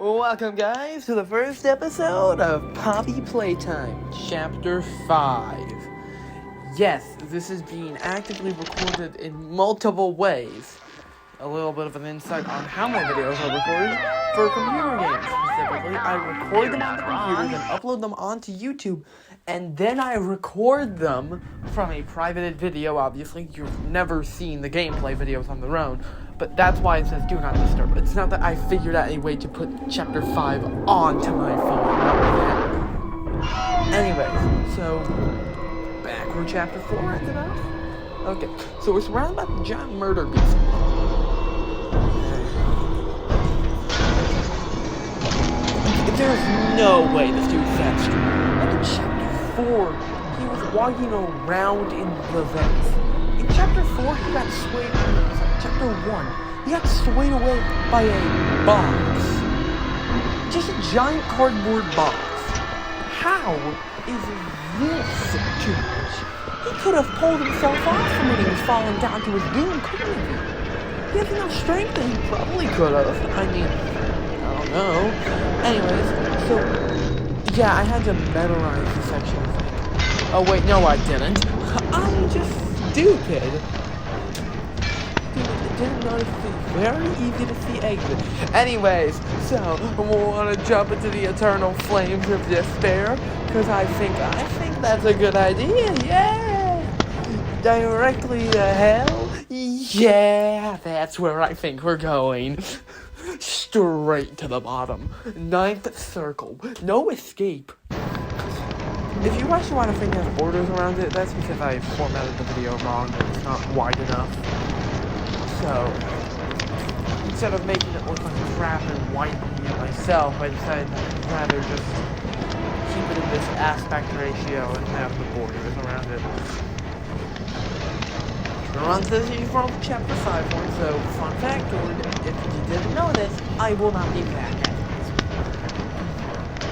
Welcome, guys, to the first episode of Poppy Playtime, Chapter 5. Yes, this is being actively recorded in multiple ways. A little bit of an insight on how my videos are recorded for computer games. Specifically, I record them on the computer, then upload them onto YouTube, and then I record them from a privated video. Obviously, you've never seen the gameplay videos on their own, but that's why it says do not disturb. It's not that I figured out a way to put Chapter 5 onto my phone, not yet. Anyways, so back where Chapter 4 ended up. Okay, so we're surrounded by the giant murder beast. There's no way this dude's that strong. Like in Chapter 4, he was walking around in the vents. In Chapter 4, he got swayed. Chapter 1, he got swayed away by a box. Just a giant cardboard box. How is this too much? He could have pulled himself off from when he was falling down to his doom, couldn't he? He has enough strength that he probably could have. I mean, I don't know. Anyways, so, yeah, I had to memorize the section, I think. Oh, wait, no, I didn't. I'm just stupid. Dude, didn't notice it's very easy to see exit. Anyways, so, we want to jump into the eternal flames of despair, because I think that's a good idea, yeah! Directly to hell? Yeah, that's where I think we're going. Straight to the bottom. 9th circle. No escape. If you actually want to think has borders around it, that's because I formatted the video wrong and it's not wide enough. So, instead of making it look like crap and whitening it myself, I decided I'd rather just keep it in this aspect ratio and have the borders around it. On this is from Chapter 5 one, so fun fact, if you didn't know this, I will not be back at this.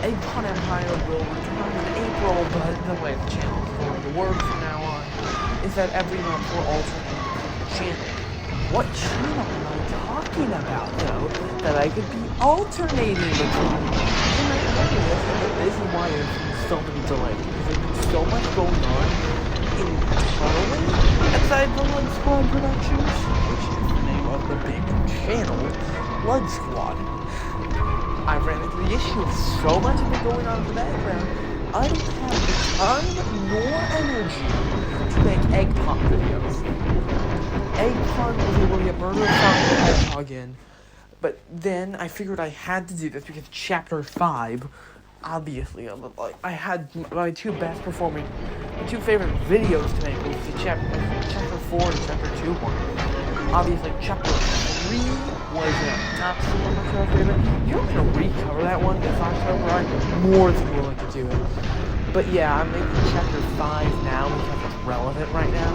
Eggplant Empire will return in April, but the way the channel is going to work from now on is that every month we're alternating the channel. What channel am I talking about, though, that I could be alternating between? You might remember this, and this is why there's been so many delays, because there's been so much going on internally outside the Blood Squad Productions, which is the name of the big channel, Blood Squad. I ran into the issue of so much of it going on in the background, I don't have the time nor energy to make eggplant videos. Eggplant was able to get Murder of Sonic the Hedgehog in, but then I figured I had to do this because Chapter 5, obviously, I had my two favorite videos to make was the Chapter 4 and Chapter 2 one. Obviously, Chapter 3 was not so much my favorite. You want me to recover that one this October? I'm more than willing to do it. But yeah, I'm making Chapter 5 now because it's relevant right now.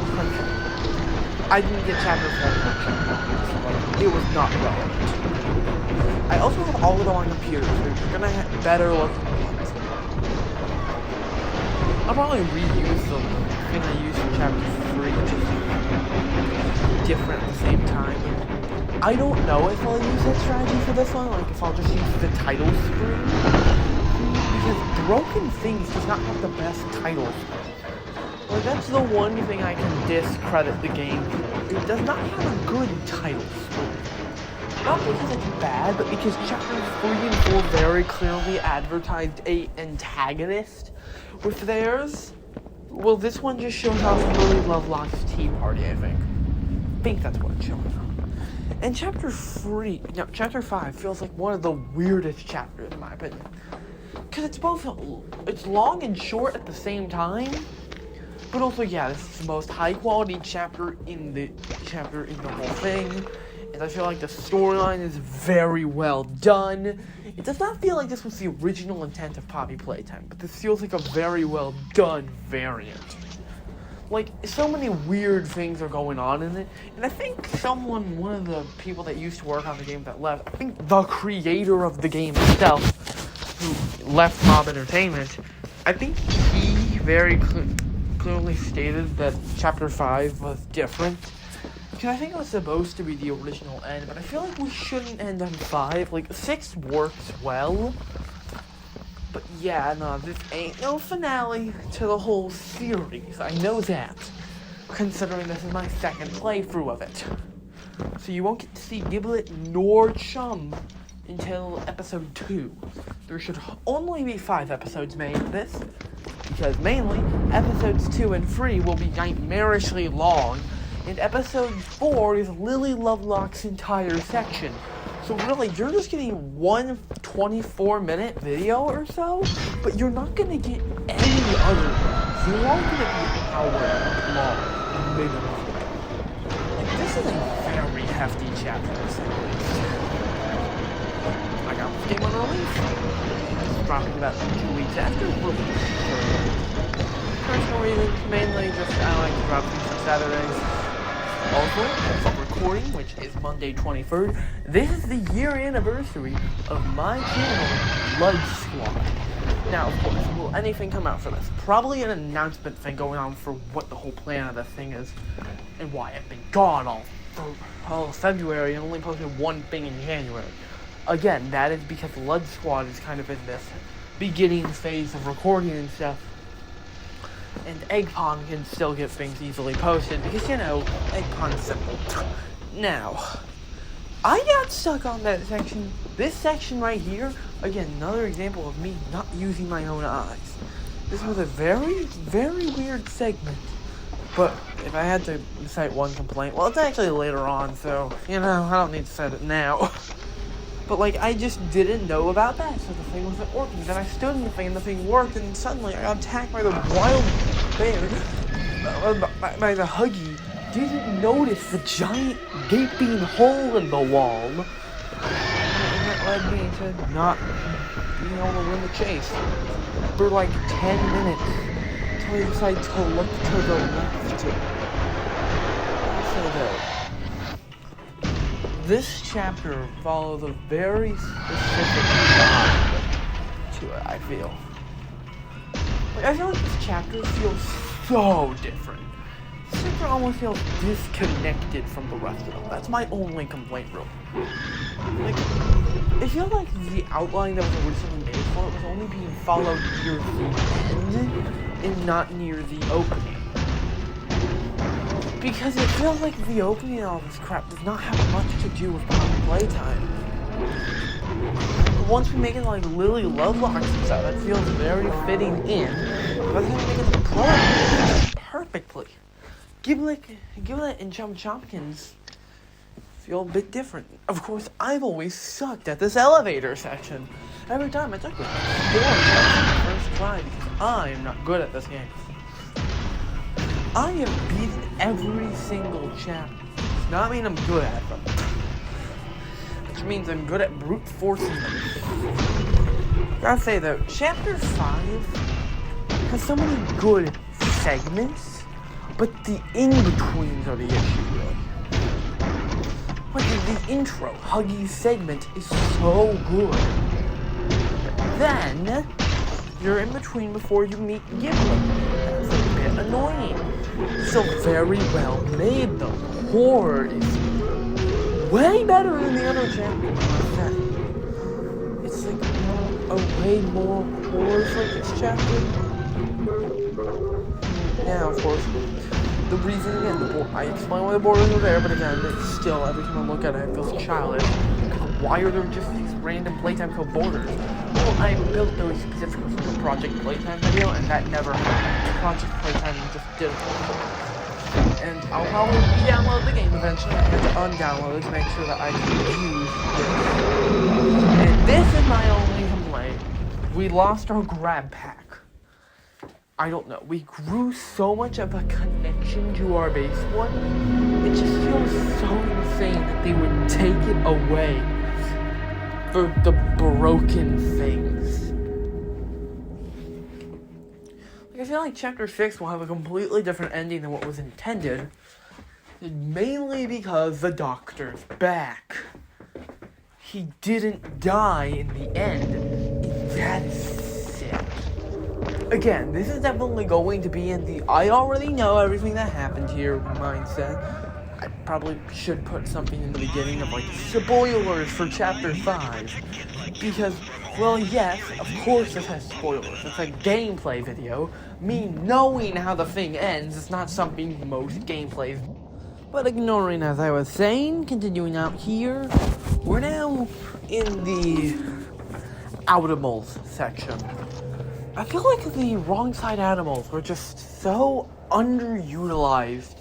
I didn't get Chapter 4 from Chapter 1, so it was not relevant. I also have all of them on computers, so you're gonna have better looking ones. I'll probably reuse the thing I used for Chapter 3, just different at the same time. I don't know if I'll use that strategy for this one, like if I'll just use the title screen. Because Broken Things does not have the best title screen. Like, that's the one thing I can discredit the game for. It does not have a good title screen. Not because it's bad, but because Chapter 3 and 4 very clearly advertised a antagonist with theirs. Well, this one just shows off Lily Lovelock's tea party, I think that's what it's showing off. And Chapter 5 feels like one of the weirdest chapters, in my opinion. Because it's long and short at the same time. But also, yeah, this is the most high-quality chapter in the whole thing. And I feel like the storyline is very well done. It does not feel like this was the original intent of Poppy Playtime, but this feels like a very well done variant. Like, so many weird things are going on in it, and I think one of the people that used to work on the game that left, I think the creator of the game itself, who left Mob Entertainment, I think he very clearly stated that Chapter 5 was different. because I think it was supposed to be the original end, but I feel like we shouldn't end on 5. Like, 6 works well. But yeah, no, this ain't no finale to the whole series. I know that, considering this is my second playthrough of it. So you won't get to see Giblet nor Chum until episode 2. There should only be 5 episodes made of this, because mainly episodes 2 and 3 will be nightmarishly long, and episode 4 is Lily Lovelock's entire section. So really, you're just getting one 24-minute video or so, but you're not going to get any other ones. You're all going to be an hour long, minimum. Like, this is a very hefty chapter, to say the least. I got this game on release. It's dropping about 2 weeks after release. Personal reasons, mainly just I like to drop things on Saturdays. Also, as of recording, which is Monday 23rd, this is the year anniversary of my channel, Blood Squad. Now, of course, will anything come out for this? Probably an announcement thing going on for what the whole plan of this thing is, and why I've been gone all February and only posted one thing in January. Again, that is because Blood Squad is kind of in this beginning phase of recording and stuff. And Eggpong can still get things easily posted because, you know, Eggpong's simple. Now, I got stuck on that section. This section right here, again, another example of me not using my own eyes. This was a very, very weird segment. But if I had to cite one complaint, well, it's actually later on, so, you know, I don't need to cite it now. But, like, I just didn't know about that, so the thing wasn't working. Then I stood in the thing, and the thing worked, and suddenly I got attacked by the wild bear, by the Huggy. Didn't notice the giant gaping hole in the wall. And that led me to not being able to win the chase for, like, 10 minutes, until I decided to look to the left. So, this chapter follows a very specific vibe to it, I feel. Like, I feel like this chapter feels so different. This chapter almost feels disconnected from the rest of them. That's my only complaint, really. Like, it feels like the outline that was originally made for it was only being followed near the end and not near the opening. Because it feels like the opening of all this crap does not have much to do with playtime. But once we make it like Lily Lovelock and stuff, that feels very fitting in. But then we make it the plot perfectly. Giblet and Chum Chompkins feel a bit different. Of course, I've always sucked at this elevator section. Every time I took it, first try because I am not good at this game. I have beaten every single chapter. Does not mean I'm good at them. Which means I'm good at brute forcing them. Gotta say though, chapter 5 has so many good segments, but the in-betweens are the issue, really. Like the intro, Huggy's segment is so good. But then, you're in between before you meet Giblet. That's a bit annoying. So very well made though. Horror is way better than the other chapters. It's like a way more horror-focused chapter. Now, of course, the reason again, I explain why the borders are there, but again, it's still every time I look at it, it feels childish. Why are there just these random playtime code borders? Well, I built those specifically for the Project Playtime video, and that never happened. Project Playtime just didn't work. And I'll probably re-download the game eventually. I have to undownload it to make sure that I can use this. And this is my only complaint. We lost our grab pack. I don't know. We grew so much of a connection to our base one. It just feels so insane that they would take it away for the broken things. Like, I feel like Chapter 6 will have a completely different ending than what was intended. Mainly because the Doctor's back. He didn't die in the end. And that is sick. Again, this is definitely going to be in the I already know everything that happened here mindset. probably should put something in the beginning of, like, spoilers for Chapter 5. Because, well, yes, of course it has spoilers. It's a gameplay video. Me knowing how the thing ends is not something most gameplays. But ignoring, as I was saying, continuing out here, we're now in the animals section. I feel like the wrong side animals were just so underutilized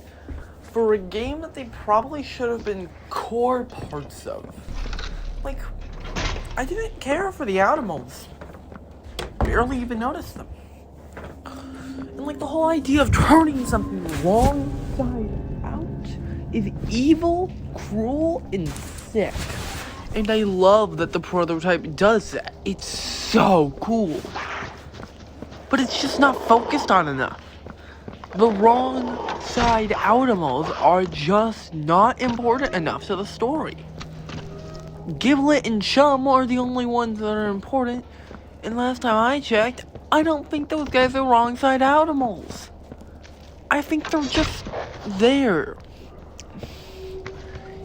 for a game that they probably should have been core parts of. Like, I didn't care for the animals. Barely even noticed them. And like the whole idea of turning something wrong side out is evil, cruel, and sick. And I love that the prototype does that. It's so cool. But it's just not focused on enough. The wrong side animals are just not important enough to the story. Giblet and Chum are the only ones that are important. And last time I checked, I don't think those guys are wrong side animals. I think they're just there.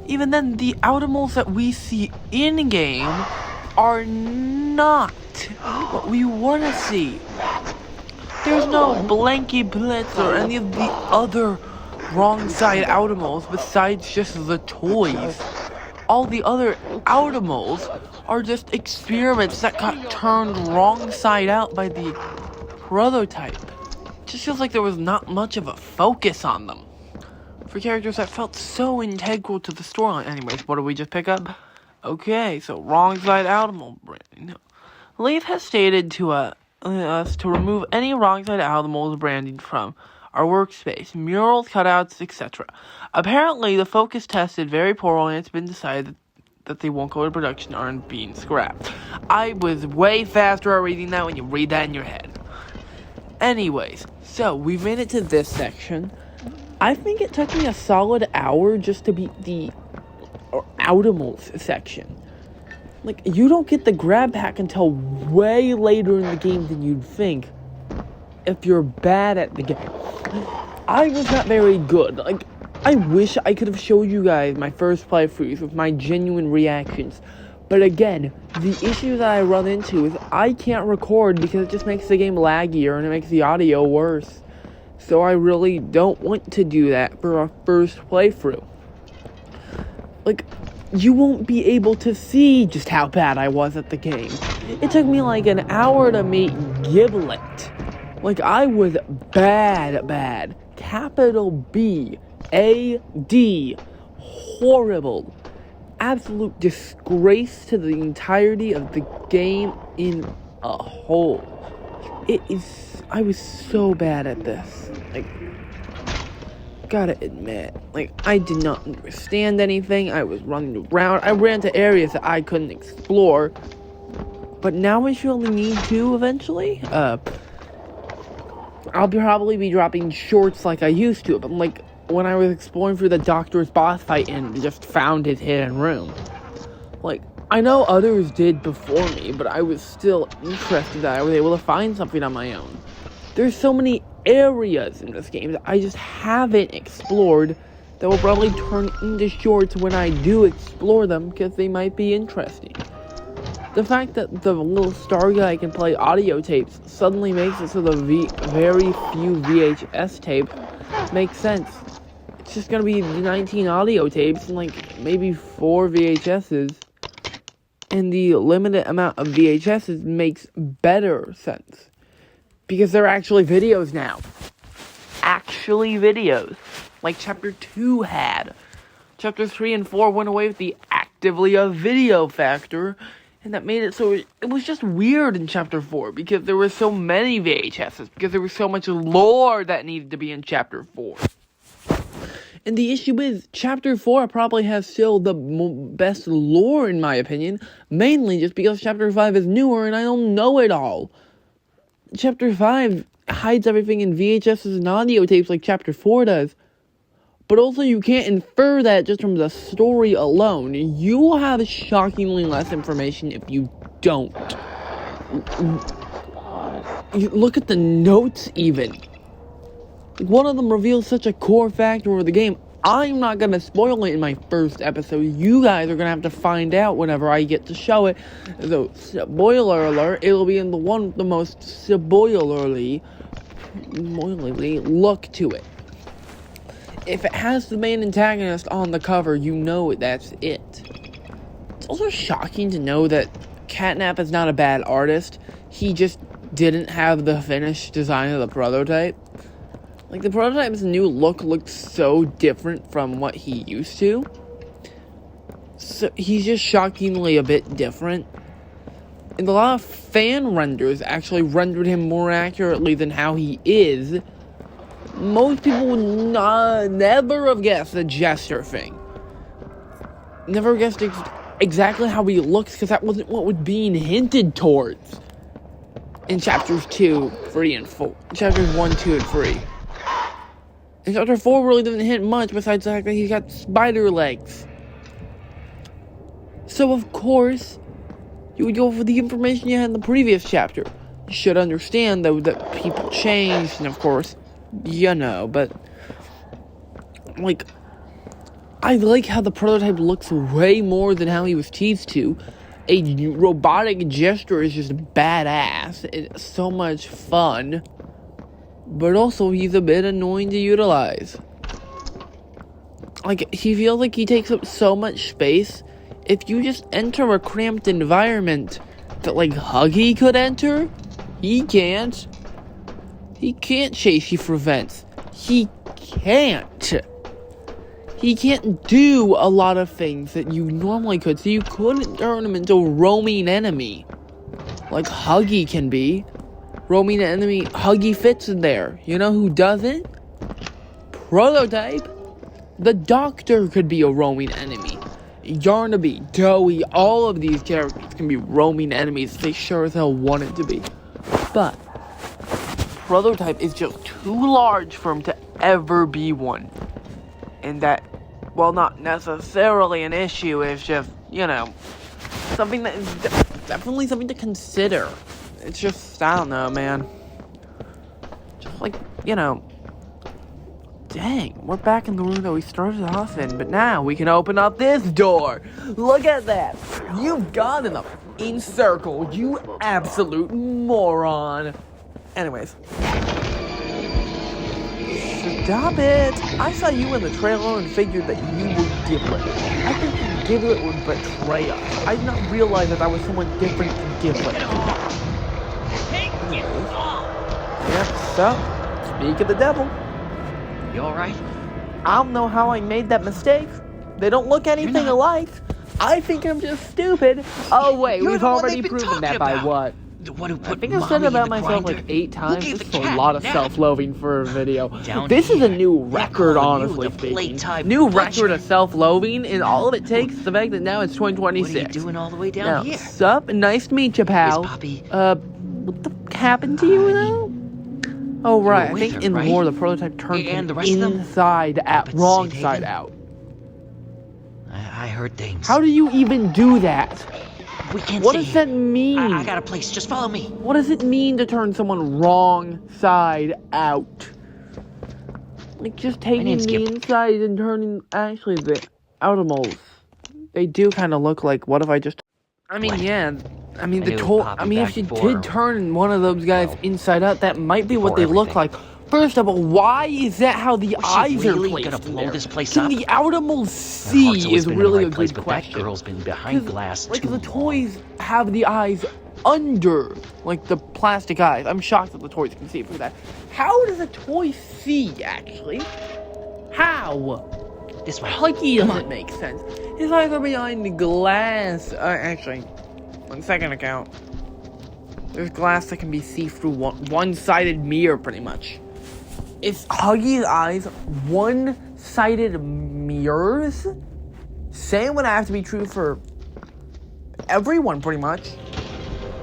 Even then, the animals that we see in-game are not what we want to see. There's no Blanky Blitz or any of the other wrong side animals besides just the toys. All the other animals are just experiments that got turned wrong side out by the prototype. It just feels like there was not much of a focus on them for characters that felt so integral to the storyline. Anyways, what did we just pick up? Okay, so wrong side animal branding. Leaf has stated to us to remove any wrong side animals branding from our workspace, murals, cutouts, etc. Apparently, the focus tested very poorly, and it's been decided that they won't go to production or are being scrapped. I was way faster at reading that when you read that in your head. Anyways, so we've made it to this section. I think it took me a solid hour just to beat the animals section. Like, you don't get the grab pack until way later in the game than you'd think if you're bad at the game. I was not very good. Like, I wish I could have showed you guys my first playthroughs with my genuine reactions. But again, the issue that I run into is I can't record because it just makes the game laggier and it makes the audio worse. So I really don't want to do that for our first playthrough. Like, you won't be able to see just how bad I was at the game. It took me like an hour to meet Giblet. Like, I was bad. Capital B, A, D. Horrible. Absolute disgrace to the entirety of the game in a whole. I was so bad at this. Like, gotta admit, like, I did not understand anything. I was running around. I ran to areas that I couldn't explore. But now I surely need to eventually. I'll probably be dropping shorts like I used to. But like when I was exploring for the Doctor's boss fight and just found his hidden room. Like, I know others did before me, but I was still interested that I was able to find something on my own. There's so many areas in this game that I just haven't explored that will probably turn into shorts when I do explore them because they might be interesting. The fact that the little star guy can play audio tapes suddenly makes it so the very few VHS tapes make sense. It's just gonna be 19 audio tapes and like maybe 4 VHSs. And the limited amount of VHSs makes better sense. Because they're actually videos now. Actually videos. Like Chapter 2 had. Chapter 3 and 4 went away with the actively a video factor. And that made it so it was just weird in Chapter 4. Because there were so many VHSs. Because there was so much lore that needed to be in Chapter 4. And the issue is, Chapter 4 probably has still the best lore in my opinion. Mainly just because Chapter 5 is newer and I don't know it all. Chapter 5 hides everything in VHSs and audio tapes like Chapter 4 does. But also you can't infer that just from the story alone. You will have shockingly less information if you don't. You look at the notes even. One of them reveals such a core factor of the game. I'm not going to spoil it in my first episode. You guys are going to have to find out whenever I get to show it. So, spoiler alert, it'll be in the most spoilerly look to it. If it has the main antagonist on the cover, you know that's it. It's also shocking to know that Catnap is not a bad artist. He just didn't have the finished design of the prototype. Like, the prototype's new look looked so different from what he used to. So, he's just shockingly a bit different. And a lot of fan renders actually rendered him more accurately than how he is. Most people would never have guessed the Jester thing. Never guessed exactly how he looks, because that wasn't what was being hinted towards in chapters 2, 3, and 4. Chapters 1, 2, and 3. And chapter 4 really doesn't hint much besides the fact that he's got spider legs. So, of course, you would go for the information you had in the previous chapter. You should understand, though, that people changed, and of course, you know, but, like, I like how the prototype looks way more than how he was teased to. A robotic Jester is just badass. It's so much fun. But also, he's a bit annoying to utilize. Like, he feels like he takes up so much space. If you just enter a cramped environment that, like, Huggy could enter, he can't. He can't chase you for vents. He can't. He can't do a lot of things that you normally could. So you couldn't turn him into a roaming enemy, like Huggy can be. Roaming enemy, Huggy fits in there. You know who doesn't? Prototype. The Doctor could be a roaming enemy. Yarnaby, Dowie, all of these characters can be roaming enemies. They sure as hell want it to be. But Prototype is just too large for him to ever be one. And that, well, not necessarily an issue, it's just, you know, something that is definitely something to consider. It's just, I don't know, man. Just like, you know, dang, we're back in the room that we started off in, but now we can open up this door. Look at that. You've got enough encircled, you absolute moron. Anyways. Stop it! I saw you in the trailer and figured that you were Giblet. I think Giblet would betray us. I did not realize that I was someone different from Giblet. Yep, so, speak of the devil. You alright? I don't know how I made that mistake. They don't look anything alike. I think I'm just stupid. Oh wait, we've already proven that by what? What who put I think I've said it about myself like 8 times. This is a lot of self-loathing for a video. This is a new record, honestly speaking. New record of self-loathing, and all it takes is the fact that now it's 2026. What are you doing all the way down here? Sup? Nice to meet you, pal. What the happened to you now? Oh, right. I think in lore, the prototype turned inside out, wrong side out. I heard things. How do you even do that? We can't What does that mean? I got a place. Just follow me. What does it mean to turn someone wrong side out? Like, just taking the inside and turning... Actually, the outermost. They do kind of look like... What if I just... I mean, yeah. I mean, if you did turn one of those guys inside out, that might be what they look like. First of all, why is that how the eyes are placed gonna blow there? this place Can up? the outermost see is really a good but question. That girl's been behind glass Like, too the long. toys have the eyes under, like, the plastic eyes. I'm shocked that the toys can see through that. How does a toy see, actually? How? This way. Huggy doesn't make sense. His eyes are behind the glass. Actually, on second account, there's glass that can be see through one-sided mirror, pretty much. Is Huggy's eyes one-sided mirrors? Same would have to be true for everyone, pretty much.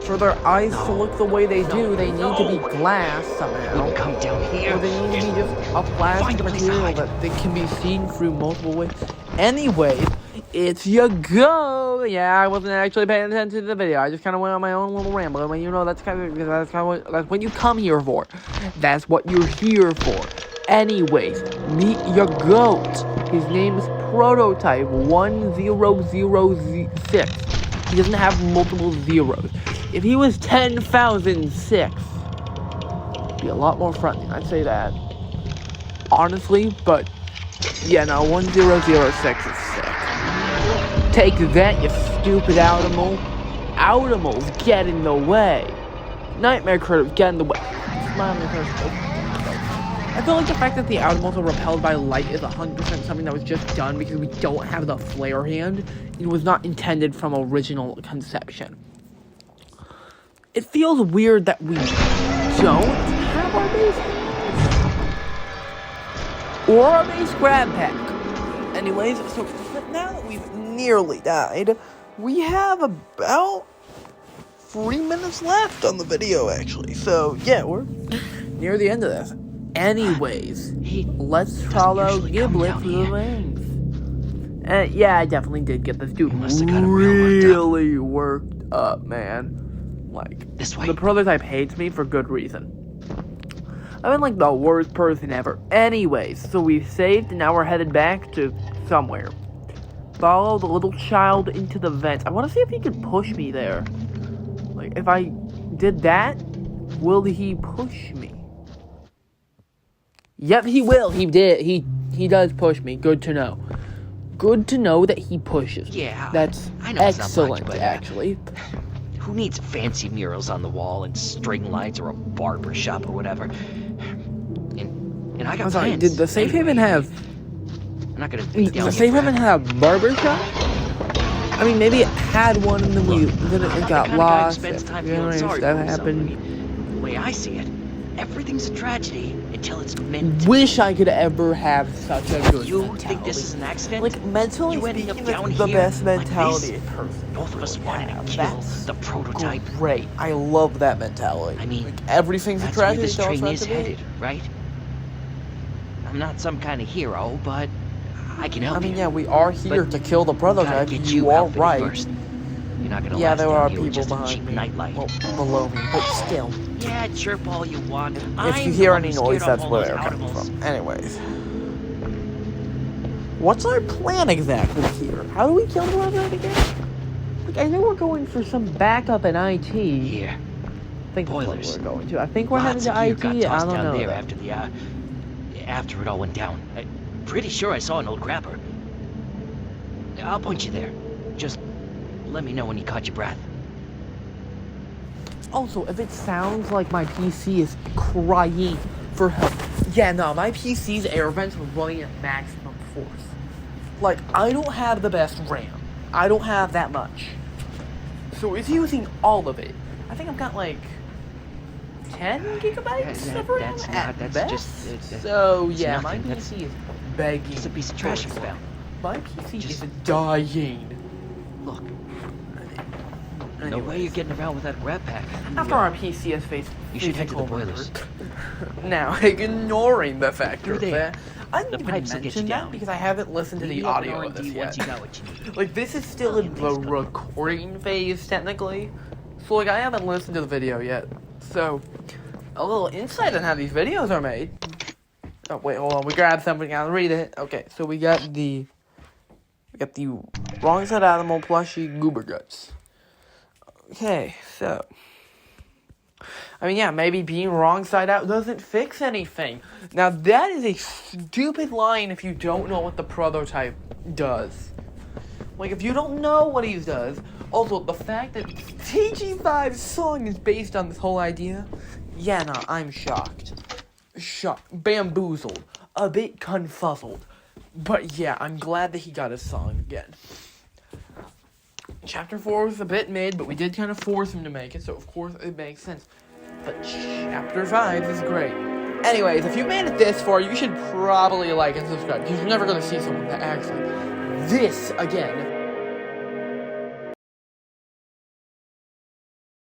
For their eyes to look the way they do, they need to be glass somehow. Come down here. Or they need to be just a plastic material that they can be seen through multiple ways. Anyway, it's your go. Yeah, I wasn't actually paying attention to the video. I just kind of went on my own little ramble. I mean, you know, that's what you come here for. That's what you're here for. Anyways, meet your goat. His name is Prototype 1006. He doesn't have multiple zeros. If he was 10,006, it'd be a lot more friendly, I'd say that. Honestly, but yeah, no, 1006 is sick. Take that, you stupid Audimal. Audimals, get in the way. Nightmare Critters, get in the way. I feel like the fact that the Audimals are repelled by light is 100% something that was just done because we don't have the flare hand. It was not intended from original conception. It feels weird that we don't have our base hands. Or our base grab pack. Anyways, so now that we've nearly died, we have about 3 minutes left on the video, actually. So, yeah, we're near the end of this. Anyways, let's follow Giblet through the rings. Yeah, I definitely did get this dude really worked up, man. Like, this way. The Prototype hates me for good reason. I've been like the worst person ever. Anyways, so we've saved and now we're headed back to somewhere. Follow the little child into the vents. I want to see if he can push me there. Like, if I did that, will he push me? Yep, he will. He did. He does push me. Good to know. Good to know that he pushes. Yeah, That's I know excellent, much, but, actually. Who needs fancy murals on the wall and string lights or a barber shop or whatever? And I got I'm sorry, plans. did the Safe Haven have... I'm not gonna beat down the Safe Haven have a barber shop? I mean, maybe it had one and then it got lost. Stuff Stuff happened. The way I see it, everything's a tragedy until it's meant to. Wish I could ever have such a good You mentality. think this is an accident? Like, mentally You ending up speaking, down that's the here best like mentality this? a person Both of us could wanted have. to kill That's the Prototype. great. I love that mentality. I mean, like, everything's a that's where tragedy. this till it's train meant is to be. headed, right? I'm not some kind of hero, but I can help you. I mean, yeah, we are here But to kill the Prototype. Get You are out there right. First. You're not gonna Yeah, last there down are here with people just a cheap behind me. nightlight. Well, below me, but still. Yeah, chirp all you want. If you hear any noise, that's where they're coming from. Anyways. What's our plan exactly here? How do we kill the Prototype again? Like, I know we're going for some backup in IT. Here. I think that's what Boilers. we're going to. I think we're headed Lots to of gear IT. got I tossed don't down know. there That. after it all went down. I'm pretty sure I saw an old grabber. I'll point you there. Just let me know when you caught your breath. Also, if it sounds like my PC is crying for help, yeah, no, my PC's air vents are running at maximum force. Like, I don't have the best RAM. I don't have that much. So it's using all of it. I think I've got like 10 gigabytes of RAM at best. So yeah, my PC is begging. It's a piece of trash I found. My PC is dying. Look. No way you're getting around with that grab pack. After our PC has faced You should head to the physical boilers. murder. Now, ignoring the fact Through of there. that, I The didn't even pipes will get you mention that down. because I haven't listened to the Maybe open audio of R&D this once yet. you got what you need. Like, this is still in the recording phase, technically. So, like, I haven't listened to the video yet. So, a little insight on how these videos are made. Oh, wait, hold on. We grabbed something. I'll read it. Okay, so we got the wrong side animal plushie goober guts. Okay, so. I mean, yeah, maybe being wrong side out doesn't fix anything. Now, that is a stupid line if you don't know what the Prototype does. Like, if you don't know what he does, also, the fact that TG5's song is based on this whole idea, yeah, no, I'm shocked. Bamboozled. A bit confuzzled. But yeah, I'm glad that he got his song again. Chapter 4 was a bit mid, but we did kind of force him to make it, so of course it makes sense. But Chapter 5 is great. Anyways, if you made it this far, you should probably like and subscribe, because you're never going to see someone that acts like this again.